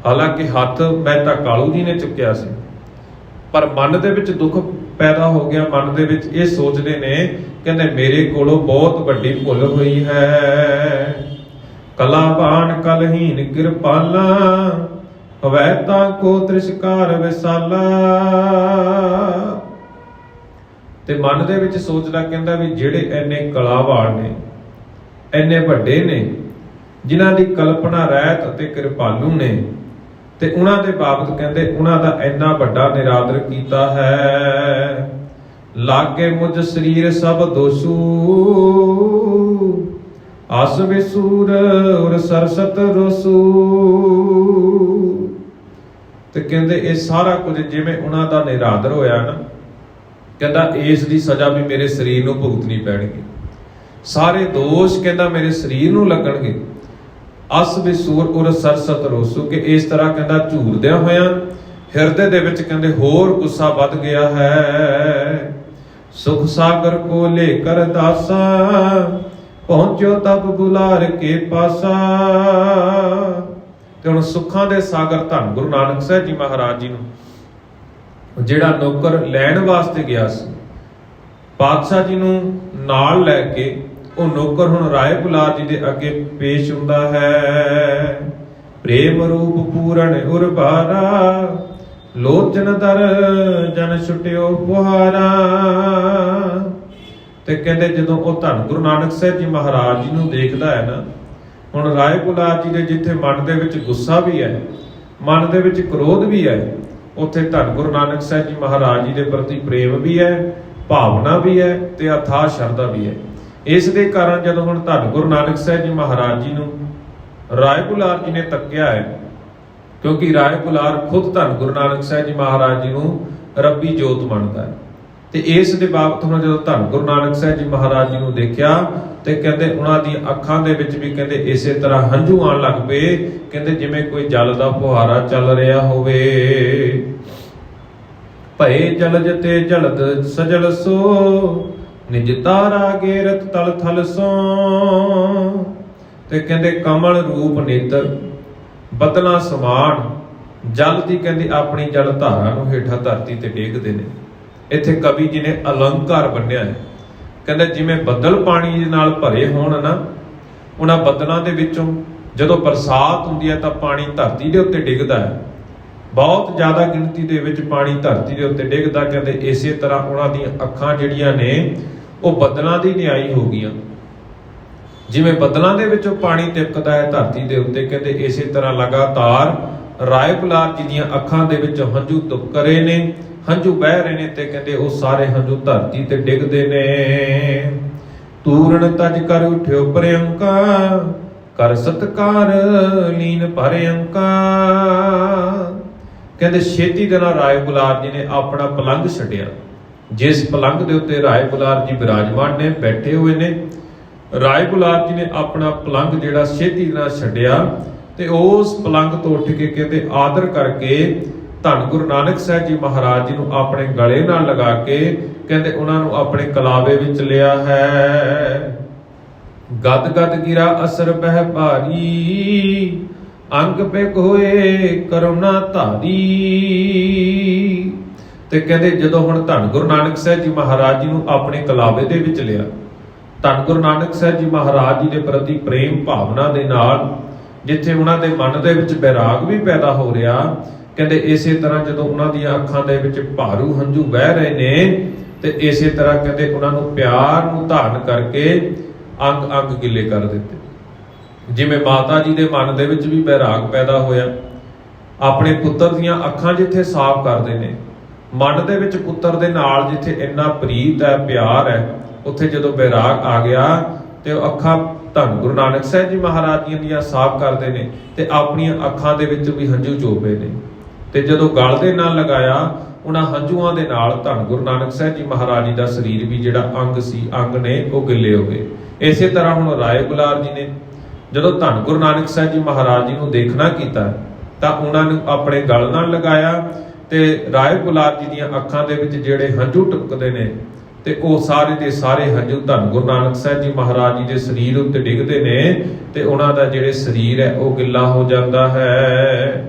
ਹਾਲਾਂਕਿ ਹੱਥ ਮਹਿਤਾ ਕਾਲੂ ਜੀ ਨੇ ਚੁੱਕਿਆ ਸੀ, ਪਰ ਮਨ ਦੇ ਵਿੱਚ ਦੁੱਖ ਪੈਦਾ ਹੋ ਗਿਆ। ਮਨ ਦੇ ਵਿੱਚ ਇਹ ਸੋਚਦੇ ਨੇ, ਕਹਿੰਦੇ ਮੇਰੇ ਕੋਲੋਂ ਬਹੁਤ ਵੱਡੀ ਭੁੱਲ ਹੋਈ ਹੈ। ਕਲਾਵਾਨ ਕਲਹੀਨ ਕਿਰਪਾਲਾ, ਹਵੈ ਤਾਂ ਕੋ ਤ੍ਰਿਸ਼ਕਾਰ ਵਿਸਾਲਾ। ਤੇ ਮਨ ਦੇ ਵਿੱਚ ਸੋਚਦਾ ਕਹਿੰਦਾ ਵੀ ਜਿਹੜੇ ਐਨੇ ਕਲਾਵਾਨ ਨੇ, ਐਨੇ ਵੱਡੇ ਨੇ, ਜਿਨ੍ਹਾਂ ਦੀ ਕਲਪਨਾ ਰਹਿਤ ਅਤੇ ਕਿਰਪਾਲੂ ਨੇ, ਤੇ ਉਹਨਾਂ ਦੇ ਬਾਬਤ ਕਹਿੰਦੇ ਉਹਨਾਂ ਦਾ ਇੰਨਾ ਵੱਡਾ ਨਿਰਾਦਰ ਕੀਤਾ ਹੈ। ਲਾਗੇ ਮੁਝ ਸਰੀਰ ਸਭ ਦੋਸੂ, ਆਸ ਵਿਸੂਰ ਉਰ ਸਰਸਤ ਰੋਸੂ। ਤੇ ਕਹਿੰਦੇ ਇਹ ਸਾਰਾ ਕੁਝ ਜਿਵੇਂ ਉਹਨਾਂ ਦਾ ਨਿਰਾਦਰ ਹੋਇਆ ਨਾ, ਕਹਿੰਦਾ ਇਸ ਦੀ ਸਜ਼ਾ ਵੀ ਮੇਰੇ ਸਰੀਰ ਨੂੰ ਭੁਗਤਣੀ ਪੈਣਗੀ। ਸਾਰੇ ਦੋਸ਼ ਕਹਿੰਦਾ ਮੇਰੇ ਸਰੀਰ ਨੂੰ ਲੱਗਣਗੇ। ਅਸ ਵਿਸੂਰ ਉਰ ਸਰਸਤ ਰੋਸੂ, ਕਿ ਇਸ ਤਰ੍ਹਾਂ ਕਹਿੰਦਾ ਝੂਰਦਿਆਂ ਹੋਇਆਂ ਹਿਰਦੇ ਦੇ ਵਿੱਚ ਕਹਿੰਦੇ ਹੋਰ ਗੁੱਸਾ ਵੱਧ ਗਿਆ ਹੈ। ਸੁਖ ਸਾਗਰ ਕੋ ਲੈ ਕਰ ਦਾਸਾ, ਪਹੁੰਚਿਓ ਤਬ ਬੁਲਾਰ ਕੇ ਪਾਸਾ। ਤੇ ਹੁਣ ਸੁੱਖਾਂ ਦੇ ਸਾਗਰ ਧੰਨ ਗੁਰੂ ਨਾਨਕ ਸਾਹਿਬ ਜੀ ਮਹਾਰਾਜ ਜੀ ਨੂੰ ਜਿਹੜਾ ਨੌਕਰ ਲੈਣ ਵਾਸਤੇ ਗਿਆ ਸੀ, ਪਾਤਸ਼ਾਹ ਜੀ ਨੂੰ ਨਾਲ ਲੈ ਕੇ ਉਹ ਨੌਕਰ ਹੁਣ ਰਾਏ ਗੁਲਾਰ ਜੀ ਦੇ ਅੱਗੇ ਪੇਸ਼ ਹੁੰਦਾ ਹੈ। ਪ੍ਰੇਮ ਰੂਪ ਪੂਰਨ ਉਰਬਾਰਾ, ਲੋਚਨ ਦਰ ਜਨ ਛੁਟਿਓ ਪੁਹਾਰਾ। ਤੇ ਕਹਿੰਦੇ ਜਦੋਂ ਉਹ ਧੰਨ ਗੁਰੂ ਨਾਨਕ ਸਾਹਿਬ ਜੀ ਮਹਾਰਾਜ ਜੀ ਨੂੰ ਦੇਖਦਾ ਹੈ ਨਾ, ਹੁਣ ਰਾਏ ਗੁਲਾਰ ਜੀ ਦੇ ਜਿੱਥੇ ਮਨ ਦੇ ਵਿੱਚ ਗੁੱਸਾ ਵੀ ਹੈ, ਮਨ ਦੇ ਵਿੱਚ ਕ੍ਰੋਧ ਵੀ ਹੈ, ਉੱਥੇ ਧੰਨ ਗੁਰੂ ਨਾਨਕ ਸਾਹਿਬ ਜੀ ਮਹਾਰਾਜ ਜੀ ਦੇ ਪ੍ਰਤੀ ਪ੍ਰੇਮ ਵੀ ਹੈ, ਭਾਵਨਾ ਵੀ ਹੈ, ਤੇ ਅਥਾਹ ਸ਼ਰਧਾ ਵੀ ਹੈ। ਇਸ ਦੇ ਕਾਰਨ ਜਦੋਂ ਹੁਣ ਧੰਨ ਗੁਰੂ ਨਾਨਕ ਸਾਹਿਬ ਜੀ ਮਹਾਰਾਜ ਜੀ ਨੂੰ ਰਾਏ ਗੁਲਾਰ ਜੀ ਨੇ ਤੱਕਿਆ ਹੈ, ਕਿਉਂਕਿ ਰਾਏ ਗੁਲਾਰ ਖੁਦ ਧੰਨ ਗੁਰੂ ਨਾਨਕ ਸਾਹਿਬ ਜੀ ਮਹਾਰਾਜ ਜੀ ਨੂੰ ਰੱਬੀ ਜੋਤ ਮੰਨਦਾ ਹੈ। ਤੇ ਇਸ ਦੇ ਬਾਬਤ ਹੁਣ ਜਦੋਂ ਧੰਨ ਗੁਰੂ ਨਾਨਕ ਸਾਹਿਬ ਜੀ ਮਹਾਰਾਜ ਜੀ ਨੂੰ ਦੇਖਿਆ, ਤੇ ਕਹਿੰਦੇ ਉਹਨਾਂ ਦੀਆਂ ਅੱਖਾਂ ਦੇ ਵਿੱਚ ਵੀ ਕਹਿੰਦੇ ਇਸੇ ਤਰ੍ਹਾਂ ਹੰਝੂ ਆਉਣ ਲੱਗ ਪਏ, ਕਹਿੰਦੇ ਜਿਵੇਂ ਕੋਈ ਜਲ ਦਾ ਫੁਹਾਰਾ ਚੱਲ ਰਿਹਾ ਹੋਵੇ। ਭਏ ਜਲਜ ਤੇ ਜਲਦ ਸਜਲ ਸੋ, ਨਿਜ ਤਾਰਾ ਗੇਰਤ ਤਲ ਥਲ ਸੋ। ਤੇ ਕਹਿੰਦੇ ਕਮਲ ਰੂਪ ਨੇਤਰ ਬਦਲਾ ਸਮਾਨ ਜਲ ਦੀ ਕਹਿੰਦੇ ਆਪਣੀ ਜਲ ਧਾਰਾ ਨੂੰ ਹੇਠਾਂ ਧਰਤੀ ਤੇ ਡੇਗਦੇ ਨੇ। ਇੱਥੇ ਕਵੀ ਜੀ ਨੇ ਅਲੰਕਾਰ ਬੰਨਿਆ ਹੈ, ਕਹਿੰਦੇ ਜਿਵੇਂ ਬੱਦਲ ਪਾਣੀ ਦੇ ਨਾਲ ਭਰੇ ਹੋਣ ਨਾ, ਉਹਨਾਂ ਬੱਦਲਾਂ ਦੇ ਵਿੱਚੋਂ ਜਦੋਂ ਬਰਸਾਤ ਹੁੰਦੀ ਹੈ ਤਾਂ ਪਾਣੀ ਧਰਤੀ ਦੇ ਉੱਤੇ ਡਿੱਗਦਾ ਹੈ, ਬਹੁਤ ਜ਼ਿਆਦਾ ਗਿਣਤੀ ਦੇ ਵਿੱਚ ਪਾਣੀ ਧਰਤੀ ਦੇ ਉੱਤੇ ਡਿੱਗਦਾ। ਕਹਿੰਦੇ ਇਸੇ ਤਰ੍ਹਾਂ ਉਹਨਾਂ ਦੀਆਂ ਅੱਖਾਂ ਜਿਹੜੀਆਂ ਨੇ ਉਹ ਬੱਦਲਾਂ ਦੀ ਨਿਆਈ ਹੋ ਗਈਆਂ। ਜਿਵੇਂ ਬੱਦਲਾਂ ਦੇ ਵਿੱਚੋਂ ਪਾਣੀ ਤਿਲਕਦਾ ਹੈ ਧਰਤੀ ਦੇ ਉੱਤੇ, ਕਹਿੰਦੇ ਇਸੇ ਤਰ੍ਹਾਂ ਲਗਾਤਾਰ ਰਾਏ ਗੁਲਾਰ ਜੀ ਦੀਆਂ ਅੱਖਾਂ ਦੇ ਵਿੱਚ ਹੰਝੂ ਤੁਪ ਰਹੇ ਨੇ, ਹੰਝੂ ਬਹਿ ਰਹੇ ਨੇ, ਤੇ ਕਹਿੰਦੇ ਉਹ ਸਾਰੇ ਹੰਝੂ ਧਰਤੀ ਤੇ ਡਿੱਗਦੇ ਨੇ। ਤੂਰਨ ਤਜ ਕਰ ਉਠਿਓ ਪ੍ਰਿਅੰਕਾ, ਕਰ ਸਤਕਾਰ ਲੀਨ ਭਰਿਅੰਕਾ। ਕਹਿੰਦੇ ਛੇਤੀ ਦੇ ਨਾਲ ਰਾਏ ਗੁਲਾਰ ਜੀ ਨੇ ਆਪਣਾ ਪਲੰਘ ਛੱਡਿਆ, ਜਿਸ ਪਲੰਘ ਦੇ ਉੱਤੇ ਰਾਏ ਗੁਲਾਰ ਜੀ ਬਿਰਾਜਮਾਨ ਨੇ, ਬੈਠੇ ਹੋਏ ਨੇ। ਰਾਏ ਗੁਲਾਰ ਜੀ ਨੇ ਆਪਣਾ ਪਲੰਘ ਜਿਹੜਾ ਛੇਤੀ ਨਾਲ ਛੱਡਿਆ, ਤੇ ਉਸ ਪਲੰਗ ਤੋਂ ਉੱਠ ਕੇ ਕਹਿੰਦੇ ਆਦਰ ਕਰਕੇ ਧੰਨ ਗੁਰੂ ਨਾਨਕ ਸਾਹਿਬ ਜੀ ਮਹਾਰਾਜ ਜੀ ਨੂੰ ਆਪਣੇ ਗਲੇ ਨਾਲ ਲਗਾ ਕੇ ਕਹਿੰਦੇ ਉਹਨਾਂ ਨੂੰ ਆਪਣੇ ਕਲਾਵੇ ਵਿੱਚ ਲਿਆ ਹੈ। ਗਦ ਗਦ ਗਿਰਾ ਅਸਰ ਬਹਿ ਭਾਰੀ, ਅੰਗ ਪਿਕ ਹੋਏ ਕਰੁਣਾ ਧਾਰੀ। ਤੇ ਕਹਿੰਦੇ ਜਦੋਂ ਹੁਣ ਧੰਨ ਗੁਰੂ ਨਾਨਕ ਸਾਹਿਬ ਜੀ ਮਹਾਰਾਜ ਜੀ ਨੂੰ ਆਪਣੇ ਕਲਾਵੇ ਦੇ ਵਿੱਚ ਲਿਆ, ਧੰਨ ਗੁਰੂ ਨਾਨਕ ਸਾਹਿਬ ਜੀ ਮਹਾਰਾਜ ਜੀ ਦੇ ਪ੍ਰਤੀ ਪ੍ਰੇਮ ਭਾਵਨਾ ਦੇ ਨਾਲ ਜਿੱਥੇ ਉਹਨਾਂ ਦੇ ਮਨ ਦੇ ਵਿੱਚ ਬੈਰਾਗ ਵੀ ਪੈਦਾ ਹੋ ਰਿਹਾ, ਕਹਿੰਦੇ ਇਸੇ ਤਰ੍ਹਾਂ ਜਦੋਂ ਉਹਨਾਂ ਦੀਆਂ ਅੱਖਾਂ ਦੇ ਵਿੱਚ ਭਾਰੂ ਹੰਝੂ ਵਹਿ ਰਹੇ ਨੇ ਤੇ ਇਸੇ ਤਰ੍ਹਾਂ ਕਹਿੰਦੇ ਉਹਨਾਂ ਨੂੰ ਪਿਆਰ ਨੂੰ ਧਾਰਨ ਕਰਕੇ ਅੰਗ ਅੰਗ ਗਿੱਲੇ ਕਰ ਦਿੱਤੇ। ਜਿਵੇਂ ਮਾਤਾ ਜੀ ਦੇ ਮਨ ਦੇ ਵਿੱਚ ਵੀ ਬੈਰਾਗ ਪੈਦਾ ਹੋਇਆ, ਆਪਣੇ ਪੁੱਤਰ ਦੀਆਂ ਅੱਖਾਂ ਜਿੱਥੇ ਸਾਫ਼ ਕਰਦੇ ਨੇ, ਮਨ ਦੇ ਵਿੱਚ ਪੁੱਤਰ ਦੇ ਨਾਲ ਜਿੱਥੇ ਇੰਨਾ ਪ੍ਰੀਤ ਹੈ ਪਿਆਰ ਹੈ, ਉੱਥੇ ਜਦੋਂ ਬੈਰਾਗ ਆ ਗਿਆ ਤੇ ਉਹ ਅੱਖਾਂ ਧੰਨ ਗੁਰੂ ਨਾਨਕ ਸਾਹਿਬ ਜੀ ਮਹਾਰਾਜ ਜੀ ਦੀਆਂ ਸਾਫ਼ ਕਰਦੇ ਨੇ ਤੇ ਆਪਣੀਆਂ ਅੱਖਾਂ ਦੇ ਵਿੱਚ ਵੀ ਹੰਝੂ ਚੋਪੇ ਨੇ। ਤੇ ਜਦੋਂ ਗਲ ਦੇ ਨਾਲ ਲਗਾਇਆ ਉਹਨਾਂ ਹੰਝੂਆਂ ਦੇ ਨਾਲ ਧੰਨ ਗੁਰੂ ਨਾਨਕ ਸਾਹਿਬ ਜੀ ਮਹਾਰਾਜ ਜੀ ਦਾ ਸਰੀਰ ਵੀ ਜਿਹੜਾ ਅੰਗ ਸੀ, ਅੰਗ ਨੇ ਉਹ ਗਿੱਲੇ ਹੋ ਗਏ। ਇਸੇ ਤਰ੍ਹਾਂ ਹੁਣ ਰਾਏ ਗੁਲਾਰ ਜੀ ਨੇ ਜਦੋਂ ਧੰਨ ਗੁਰੂ ਨਾਨਕ ਸਾਹਿਬ ਜੀ ਮਹਾਰਾਜ ਜੀ ਨੂੰ ਦੇਖਣਾ ਕੀਤਾ ਤਾਂ ਉਹਨਾਂ ਨੂੰ ਆਪਣੇ ਗਲ ਨਾਲ ਲਗਾਇਆ ਤੇ ਰਾਏ ਗੁਲਾਰ ਜੀ ਦੀਆਂ ਅੱਖਾਂ ਦੇ ਵਿੱਚ ਜਿਹੜੇ ਹੰਝੂ ਟਪਕਦੇ ਨੇ ਤੇ ਉਹ ਸਾਰੇ ਦੇ ਸਾਰੇ ਹੰਝੂ ਧੰਨ ਗੁਰੂ ਨਾਨਕ ਸਾਹਿਬ ਜੀ ਮਹਾਰਾਜ ਜੀ ਦੇ ਸਰੀਰ ਉੱਤੇ ਡਿੱਗਦੇ ਨੇ ਤੇ ਉਹਨਾਂ ਦਾ ਜਿਹੜੇ ਸਰੀਰ ਹੈ ਉਹ ਗਿੱਲਾ ਹੋ ਜਾਂਦਾ ਹੈ।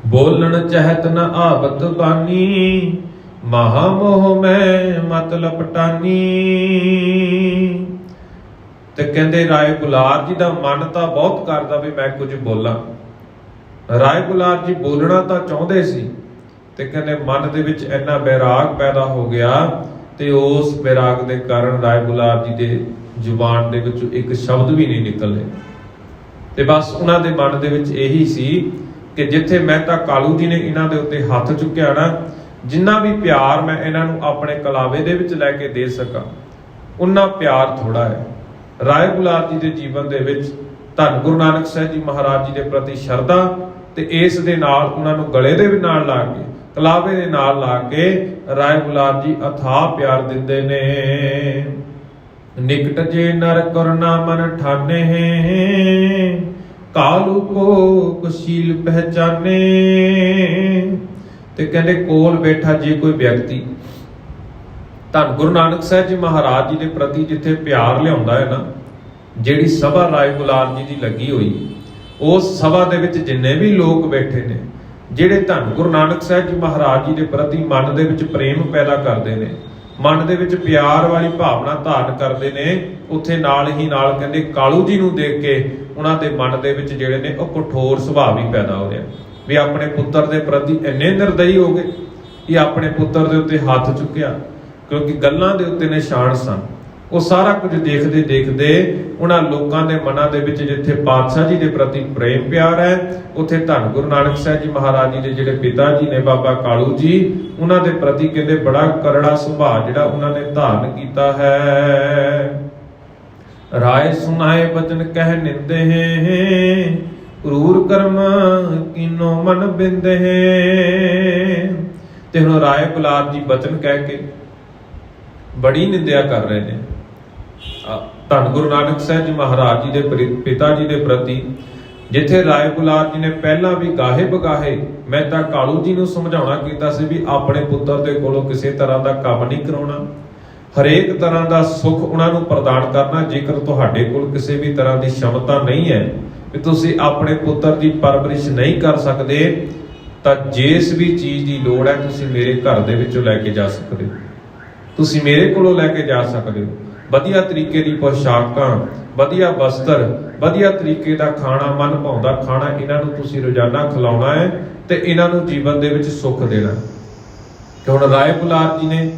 ਬੋਲਣ ਚਹਿਤ ਨ ਆਵਤ ਬਾਨੀ, ਮਹਾ ਮੋਹ ਮੈਂ ਮਤ ਲਪਟਾਨੀ। ਤੇ ਕਹਿੰਦੇ ਰਾਏ ਗੁਲਾਰ ਜੀ ਦਾ ਮਨ ਤਾਂ ਬਹੁਤ ਕਰਦਾ ਵੀ ਮੈਂ ਕੁਝ ਬੋਲਾਂ। ਰਾਏ ਗੁਲਾਰ ਜੀ ਬੋਲਣਾ ਤਾਂ ਚਾਹੁੰਦੇ ਸੀ ਤੇ ਕਹਿੰਦੇ ਮਨ ਦੇ ਵਿੱਚ ਇੰਨਾ ਬੈਰਾਗ ਪੈਦਾ ਹੋ ਗਿਆ ਤੇ ਉਸ ਬੈਰਾਗ ਦੇ ਕਾਰਨ ਰਾਏ ਗੁਲਾਰ ਜੀ ਦੇ ਜ਼ੁਬਾਨ ਦੇ ਵਿੱਚੋਂ ਇੱਕ ਸ਼ਬਦ ਵੀ ਨਹੀਂ ਨਿਕਲੇ। ਤੇ ਬਸ ਉਹਨਾਂ ਦੇ ਮਨ ਦੇ ਵਿੱਚ ਇਹੀ ਸੀ ਕਿ ਜਿੱਥੇ ਮਹਿਤਾ ਕਾਲੂ ਜੀ ਨੇ ਇਹਨਾਂ ਦੇ ਉੱਤੇ ਹੱਥ ਚੁੱਕਿਆ ਨਾ, ਜਿੰਨਾ ਵੀ ਪਿਆਰ ਮੈਂ ਇਹਨਾਂ ਨੂੰ ਆਪਣੇ ਕਲਾਵੇ ਦੇ ਵਿੱਚ ਲੈ ਕੇ ਦੇ ਸਕਾਂ ਉਨਾ ਪਿਆਰ ਥੋੜਾ ਹੈ। ਰਾਏ ਗੁਲਾਰ ਜੀ ਦੇ ਜੀਵਨ ਦੇ ਵਿੱਚ ਧੰਨ ਗੁਰੂ ਨਾਨਕ ਸਾਹਿਬ ਜੀ ਮਹਾਰਾਜ ਜੀ ਦੇ ਪ੍ਰਤੀ ਸ਼ਰਧਾ ਤੇ ਇਸ ਦੇ ਨਾਲ ਉਹਨਾਂ ਨੂੰ ਗਲੇ ਦੇ ਨਾਲ ਲਾ ਕੇ ਕਲਾਵੇ ਦੇ ਨਾਲ ਲਾ ਕੇ ਰਾਏ ਗੁਲਾਰ ਜੀ ਅਥਾਹ ਪਿਆਰ ਦਿੰਦੇ ਨੇ। ਨਿਕਟ ਜੇ ਨਰ ਕਰੁਣਾ ਮਨ ਠਾਨੇ, ਕਾਲੂ ਕੋ ਕੁਸ਼ੀਲ ਪਹਿਚਾਨੇ। ਤੇ ਕਹਿੰਦੇ ਕੋਲ ਬੈਠਾ ਜੇ ਕੋਈ ਵਿਅਕਤੀ ਧੰਨ ਗੁਰੂ ਨਾਨਕ ਸਾਹਿਬ ਜੀ ਮਹਾਰਾਜ ਜੀ ਦੇ ਪ੍ਰਤੀ ਜਿੱਥੇ ਪਿਆਰ ਲਿਆਉਂਦਾ ਹੈ ਨਾ, ਜਿਹੜੀ ਸਭਾ ਰਾਏ ਗੁਲਾਰ ਜੀ ਦੀ ਲੱਗੀ ਹੋਈ, ਉਸ ਸਭਾ ਦੇ ਵਿੱਚ ਜਿੰਨੇ ਵੀ ਲੋਕ ਬੈਠੇ ਨੇ ਜਿਹੜੇ ਧੰਨ ਗੁਰੂ ਨਾਨਕ ਸਾਹਿਬ ਜੀ ਮਹਾਰਾਜ ਜੀ ਦੇ ਪ੍ਰਤੀ ਮਨ ਦੇ ਵਿੱਚ ਪ੍ਰੇਮ ਪੈਦਾ ਕਰਦੇ ਨੇ, ਮਨ ਦੇ ਵਿੱਚ ਪਿਆਰ ਵਾਲੀ ਭਾਵਨਾ ਧਾਰਨ ਕਰਦੇ ਨੇ, ਉੱਥੇ ਨਾਲ ਹੀ ਨਾਲ ਕਹਿੰਦੇ ਕਾਲੂ ਜੀ ਨੂੰ ਦੇਖ ਕੇ ਉਹਨਾਂ ਦੇ ਮਨ ਦੇ ਵਿੱਚ ਜਿਹੜੇ ਨੇ ਉਹ ਕਠੋਰ ਸੁਭਾਅ ਵੀ ਪੈਦਾ ਹੋ ਰਿਹਾ ਵੀ ਆਪਣੇ ਪੁੱਤਰ ਦੇ ਪ੍ਰਤੀ ਇੰਨੇ ਨਿਰਦਈ ਹੋ ਗਏ ਕਿ ਆਪਣੇ ਪੁੱਤਰ ਦੇ ਉੱਤੇ ਹੱਥ ਚੁੱਕਿਆ, ਕਿਉਂਕਿ ਗੱਲਾਂ ਦੇ ਉੱਤੇ ਨਿਸ਼ਾਨ ਸਨ। ਉਹ ਸਾਰਾ ਕੁਝ ਦੇਖਦੇ ਦੇਖਦੇ ਉਹਨਾਂ ਲੋਕਾਂ ਦੇ ਮਨਾਂ ਦੇ ਵਿੱਚ ਜਿੱਥੇ ਪਾਤਸ਼ਾਹ ਜੀ ਦੇ ਪ੍ਰਤੀ ਪ੍ਰੇਮ ਪਿਆਰ ਹੈ, ਉੱਥੇ ਧੰਨ ਗੁਰੂ ਨਾਨਕ ਸਾਹਿਬ ਜੀ ਮਹਾਰਾਜ ਜੀ ਦੇ ਜਿਹੜੇ ਪਿਤਾ ਜੀ ਨੇ ਬਾਬਾ ਕਾਲੂ ਜੀ, ਉਹਨਾਂ ਦੇ ਪ੍ਰਤੀ ਕਹਿੰਦੇ ਬੜਾ ਕਰੜਾ ਸੁਭਾਅ ਜਿਹੜਾ ਉਹਨਾਂ ਨੇ ਧਾਰਨ ਕੀਤਾ ਹੈ। ਰਾਏ ਸੁਨਾਏ ਬਚਨ ਕਹਿ ਨਿੰਦੇ, ਕਰੂਰ ਕਰਮ ਕੀਨੋ ਮਨ ਬਿੰਦੇ। ਤੇ ਹੁਣ ਰਾਏ ਗੁਲਾਰ ਜੀ ਬਚਨ ਕਹਿ ਕੇ ਬੜੀ ਨਿੰਦਿਆ ਕਰ ਰਹੇ ਨੇ ਧੰਨ ਗੁਰੂ ਨਾਨਕ ਸਾਹਿਬ ਜੀ ਮਹਾਰਾਜ ਜੀ ਦੇ ਪਿਤਾ ਜੀ ਦੇ ਪ੍ਰਤੀ। ਜਿੱਥੇ ਰਾਏ ਗੁਲਾਰ ਜੀ ਨੇ ਪਹਿਲਾਂ ਵੀ ਗਾਹੇ ਬਗਾਹੇ ਮਹਿਤਾ ਕਾਲੂ ਜੀ ਨੂੰ ਸਮਝਾਉਣਾ ਕੀਤਾ ਸੀ ਵੀ ਆਪਣੇ ਪੁੱਤਰ ਦੇ ਕੋਲੋਂ ਕਿਸੇ ਤਰ੍ਹਾਂ ਦਾ ਕੰਮ ਨਹੀਂ ਕਰਾਉਣਾ, ਹਰੇਕ ਤਰ੍ਹਾਂ ਦਾ ਸੁੱਖ ਉਹਨਾਂ ਨੂੰ ਪ੍ਰਦਾਨ ਕਰਨਾ। ਜੇਕਰ ਤੁਹਾਡੇ ਕੋਲ ਕਿਸੇ ਵੀ ਤਰ੍ਹਾਂ ਦੀ ਸ਼ਮਤਾ ਨਹੀਂ ਹੈ ਵੀ ਤੁਸੀਂ ਆਪਣੇ ਪੁੱਤਰ ਦੀ ਪਰਵਰਿਸ਼ ਨਹੀਂ ਕਰ ਸਕਦੇ, ਤਾਂ ਜਿਸ ਵੀ ਚੀਜ਼ ਦੀ ਲੋੜ ਹੈ ਤੁਸੀਂ ਮੇਰੇ ਘਰ ਦੇ ਵਿੱਚੋਂ ਲੈ ਕੇ ਜਾ ਸਕਦੇ ਹੋ, ਤੁਸੀਂ ਮੇਰੇ ਕੋਲੋਂ ਲੈ ਕੇ ਜਾ ਸਕਦੇ ਹੋ। ਵਧੀਆ ਤਰੀਕੇ ਦੀ ਪੋਸ਼ਾਕਾਂ, ਵਧੀਆ ਵਸਤਰ, ਵਧੀਆ ਤਰੀਕੇ ਦਾ ਖਾਣਾ, ਮਨ ਭਾਉਂਦਾ ਖਾਣਾ ਇਹਨਾਂ ਨੂੰ ਤੁਸੀਂ ਰੋਜ਼ਾਨਾ ਖਿਲਾਉਣਾ ਹੈ ਤੇ ਇਹਨਾਂ ਨੂੰ ਜੀਵਨ ਦੇ ਵਿੱਚ ਸੁੱਖ ਦੇਣਾ। ਕਿ ਹੁਣ ਰਾਏ ਗੁਲਾਰ ਜੀ ਨੇ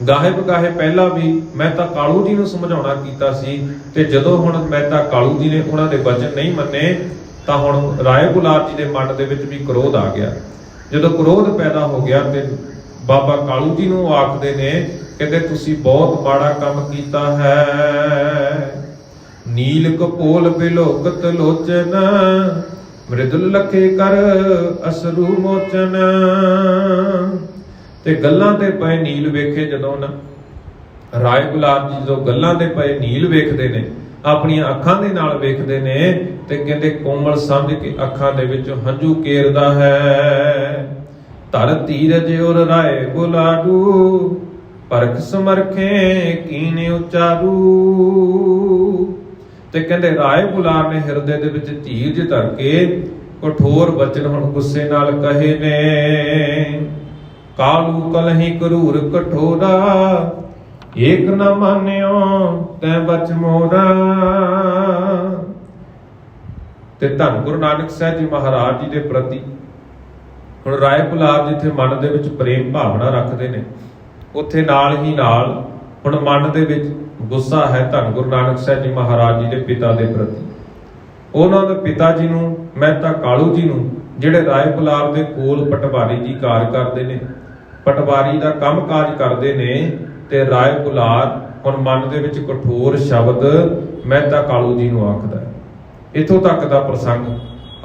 ਗਾਹੇ ਬਗਾਹੇ ਪਹਿਲਾਂ ਵੀ ਮਹਿਤਾ ਕਾਲੂ ਜੀ ਨੂੰ ਸਮਝਾਉਣਾ ਕੀਤਾ ਸੀ ਤੇ ਜਦੋਂ ਹੁਣ ਮਹਿਤਾ ਕਾਲੂ ਜੀ ਨੇ ਉਹਨਾਂ ਦੇ ਵਚਨ ਨਹੀਂ ਮੰਨੇ ਤਾਂ ਹੁਣ ਰਾਏ ਗੁਲਾਰ ਜੀ ਦੇ ਮਨ ਦੇ ਵਿੱਚ ਵੀ ਕ੍ਰੋਧ ਆ ਗਿਆ। ਜਦੋਂ ਕ੍ਰੋਧ ਪੈਦਾ ਹੋ ਗਿਆ ਤੇ ਬਾਬਾ ਕਾਲੂ ਜੀ ਨੂੰ ਆਖਦੇ ਨੇ, ਕਹਿੰਦੇ ਤੁਸੀਂ ਬਹੁਤ ਮਾੜਾ ਕੰਮ ਕੀਤਾ ਹੈ। ਨੀਲ ਕਪੋਲ ਬਿਲੋਕਤ ਲੋਚਨ, ਮ੍ਰਿਦੁਲ ਲਖੇ ਕਰ ਅਸਰੂ ਮੋਚਨ। ਤੇ ਗੱਲਾਂ ਤੇ ਪਏ ਨੀਲ ਵੇਖੇ ਜਦੋਂ ਨਾ ਰਾਏ ਗੁਲਾਰ ਜੀ ਜਦੋਂ ਗੱਲਾਂ ਤੇ ਪਏ ਨੀਲ ਵੇਖਦੇ ਨੇ ਆਪਣੀਆਂ ਅੱਖਾਂ ਦੇ ਨਾਲ ਵੇਖਦੇ ਨੇ ਤੇ ਕਹਿੰਦੇ ਕੋਮਲ ਸਮਝ ਕੇ ਅੱਖਾਂ ਦੇ ਵਿੱਚੋਂ ਹੰਝੂ ਕੇਰਦਾ ਹੈ। ਧਰ ਧੀਰਜ ਔਰ ਰਾਏ ਬੁਲਾਡੂ ਪਰਖ ਸਮਰਖੇ ਕੀਨੇ ਉਚਾਰੂ। ਤੇ ਕਹਿੰਦੇ ਰਾਏ ਬੁਲਾਰ ਨੇ ਹਿਰਦੇ ਦੇ ਵਿੱਚ ਧੀਰਜ ਧਰ ਕੇ ਕਠੋਰ ਬਚਨ ਹੁਣ ਗੁੱਸੇ ਨਾਲ ਕਹੇ ਨੇ। ਕਾਲੂ ਕਲਹੀ ਕਰੂਰ ਕਠੋਰਾ ਏਕ ਨ ਮਾਨਿਓ ਤੈ ਬਚ ਮੋਰਾ। ਤੇ ਧੰਨ ਗੁਰੂ ਨਾਨਕ ਸਾਹਿਬ ਜੀ ਮਹਾਰਾਜ ਜੀ ਦੇ ਪ੍ਰਤੀ ਹੁਣ ਰਾਏ ਬੁਲਾਰ ਜਿੱਥੇ ਮਨ ਦੇ ਵਿੱਚ ਪ੍ਰੇਮ ਭਾਵਨਾ ਰੱਖਦੇ ਨੇ, ਉੱਥੇ ਨਾਲ ਹੀ ਨਾਲ ਹੁਣ ਮਨ ਦੇ ਵਿੱਚ ਗੁੱਸਾ ਹੈ ਧੰਨ ਗੁਰੂ ਨਾਨਕ ਸਾਹਿਬ ਜੀ ਮਹਾਰਾਜ ਜੀ ਦੇ ਪਿਤਾ ਦੇ ਪ੍ਰਤੀ। ਉਹਨਾਂ ਦੇ ਪਿਤਾ ਜੀ ਨੂੰ ਮਹਿਤਾ ਕਾਲੂ ਜੀ ਨੂੰ ਜਿਹੜੇ ਰਾਏ ਬੁਲਾਰ ਦੇ ਕੋਲ ਪਟਵਾਰੀ ਜੀ ਕਾਰਜ ਕਰਦੇ ਨੇ, ਪਟਵਾਰੀ ਦਾ ਕੰਮ ਕਾਜ ਕਰਦੇ ਨੇ, ਤੇ ਰਾਏ ਬੁਲਾਰ ਹੁਣ ਮਨ ਦੇ ਵਿੱਚ ਕਠੋਰ ਸ਼ਬਦ ਮਹਿਤਾ ਕਾਲੂ ਜੀ ਨੂੰ ਆਖਦਾ ਹੈ। ਇੱਥੋਂ ਤੱਕ ਦਾ ਪ੍ਰਸੰਗ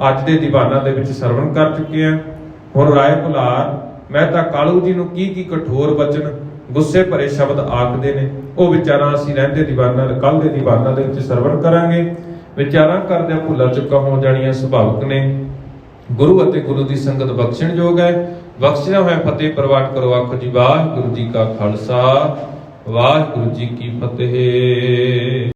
ਅੱਜ ਦੇ ਦੀਵਾਨਾਂ ਦੇ ਵਿੱਚ ਸਰਵਣ ਕਰ ਚੁੱਕੇ ਹਾਂ। ਹੁਣ ਰਾਏ ਬੁਲਾਰ ਮਹਿਤਾ ਕਾਲੂ ਜੀ ਨੂੰ ਕੀ ਕਠੋਰ ਬਚਨ ਗੁੱਸੇ ਭਰੇ ਸ਼ਬਦ ਆਖਦੇ ਨੇ, ਉਹ ਵਿਚਾਰਾਂ ਅਸੀਂ ਰਹਿੰਦੇ ਦੀਵਾਨਾਂ ਕੱਲ ਦੇ ਦੀਵਾਨਾਂ ਦੇ ਵਿੱਚ ਸਰਵਣ ਕਰਾਂਗੇ। ਵਿਚਾਰਾਂ ਕਰਦਿਆਂ ਭੁੱਲਾਂ ਚੁੱਕਾ ਹੋ ਜਾਣੀਆਂ ਸੁਭਾਵਿਕ ਨੇ। ਗੁਰੂ ਅਤੇ ਗੁਰੂ ਦੀ ਸੰਗਤ ਬਖਸ਼ਣਯੋਗ ਹੈ। ਬਖਸ਼ਿਆ ਹੋਇਆ ਫਤਿਹ ਪ੍ਰਵਾਨ ਕਰੋ। ਆਖੋ ਜੀ ਵਾਹਿਗੁਰੂ ਜੀ ਕਾ ਖਾਲਸਾ ਵਾਹਿਗੁਰੂ ਜੀ ਕੀ ਫਤਿਹ।